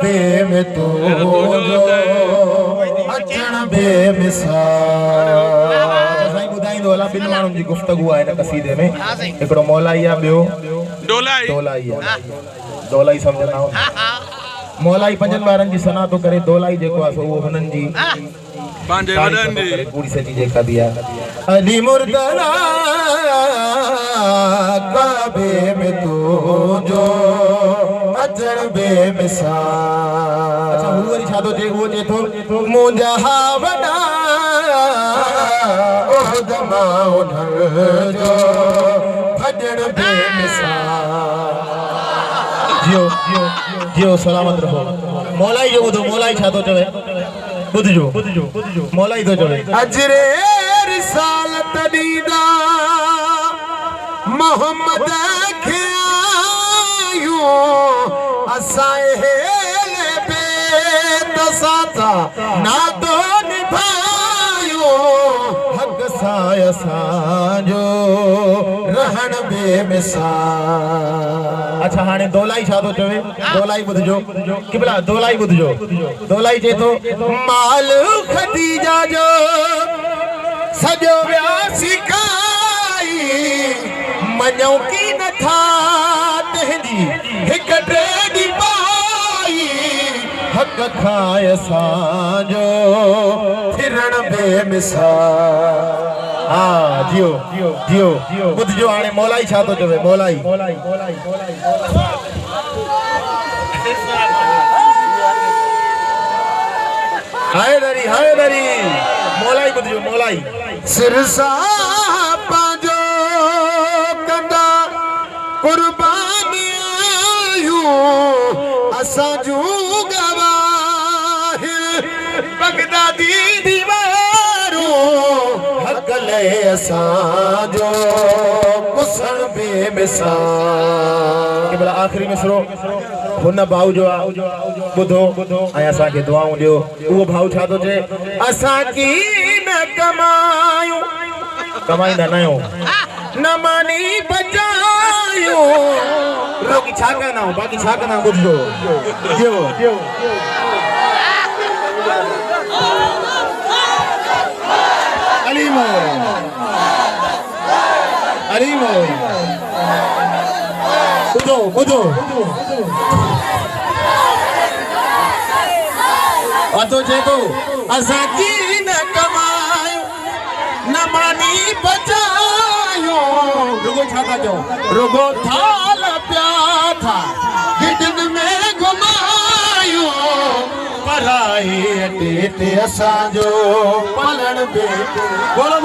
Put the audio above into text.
बे में तो जो अचण बेमिसाल साईं ॿुधाईंदो हलां ॿिनि माण्हुनि जी गुफ़्तगू आहे हिन क़सीदे में हिकिड़ो मौलाई आहे ॿियो डोलाई आहे डोलाई सम्झंदा आहियो मौलाई 5 ॿारनि जी सना थो करे डोलाई जेको आहे सो उहो हुननि जी पंहिंजे वॾनि जी पूरी सजी जेका बि आहे अली मुर्तज़ा काबे में तो जो अचण बेमिसाल अच्छा हू वरी छा थो चए उहो चए थो मुंहिंजा वॾा उहद मां उन्हनि जो भॼण बेमिसाल जियो जियो जियो सलामत रहो मौलाई जो ॿुधो मौलाई छा थो चवे ॿुधजो मौलाई थो चवे अजरे रिसालत ॾींदा मोहम्मद खे आयूं असां हेले बेत सां नातो निभायो हक़ सां असांजो रहण बेमिसाल अच्छा हाणे दोलाई छा थो चवे दोलाई ॿुधजो किबला दोलाई ॿुधजो दोलाई चए थो माल खदीजा जो सॼो वियासी खाई मञूं की नथा तंहिंजी हिकु टे पाई हक़ खाए असांजो फिरण बेमिसाल हाँ जियो जियो ॿुधजो हाणे मौलाई छा थो चवे मौलाई हाय दरी मौलाई ॿुधजो मौलाई सिरसा पंहिंजो कंदा कुर्बानियूं असां जूं गवाह बगदादी दीवारूं हक़ ले असांजो कुसण बेमिसाल केवल आख़िरी मिसरो हुन भाऊ जो ॿुधो ऐं असांखे दुआऊं ॾियो उहो भाऊ छा थो चए असां की न कमायूं कमाईंदा न आहियूं न मानी बचायूं बाक़ी छा कंदा ॿुधजो जियो अलीमो ॿुधो तो चए तो असां की न कमायूं न मानी बचायूं रुगो छा था चओ रुगो थाल पिया था गिडन में घुमायूं पराई अटे ते असांजो पलण बे बोलो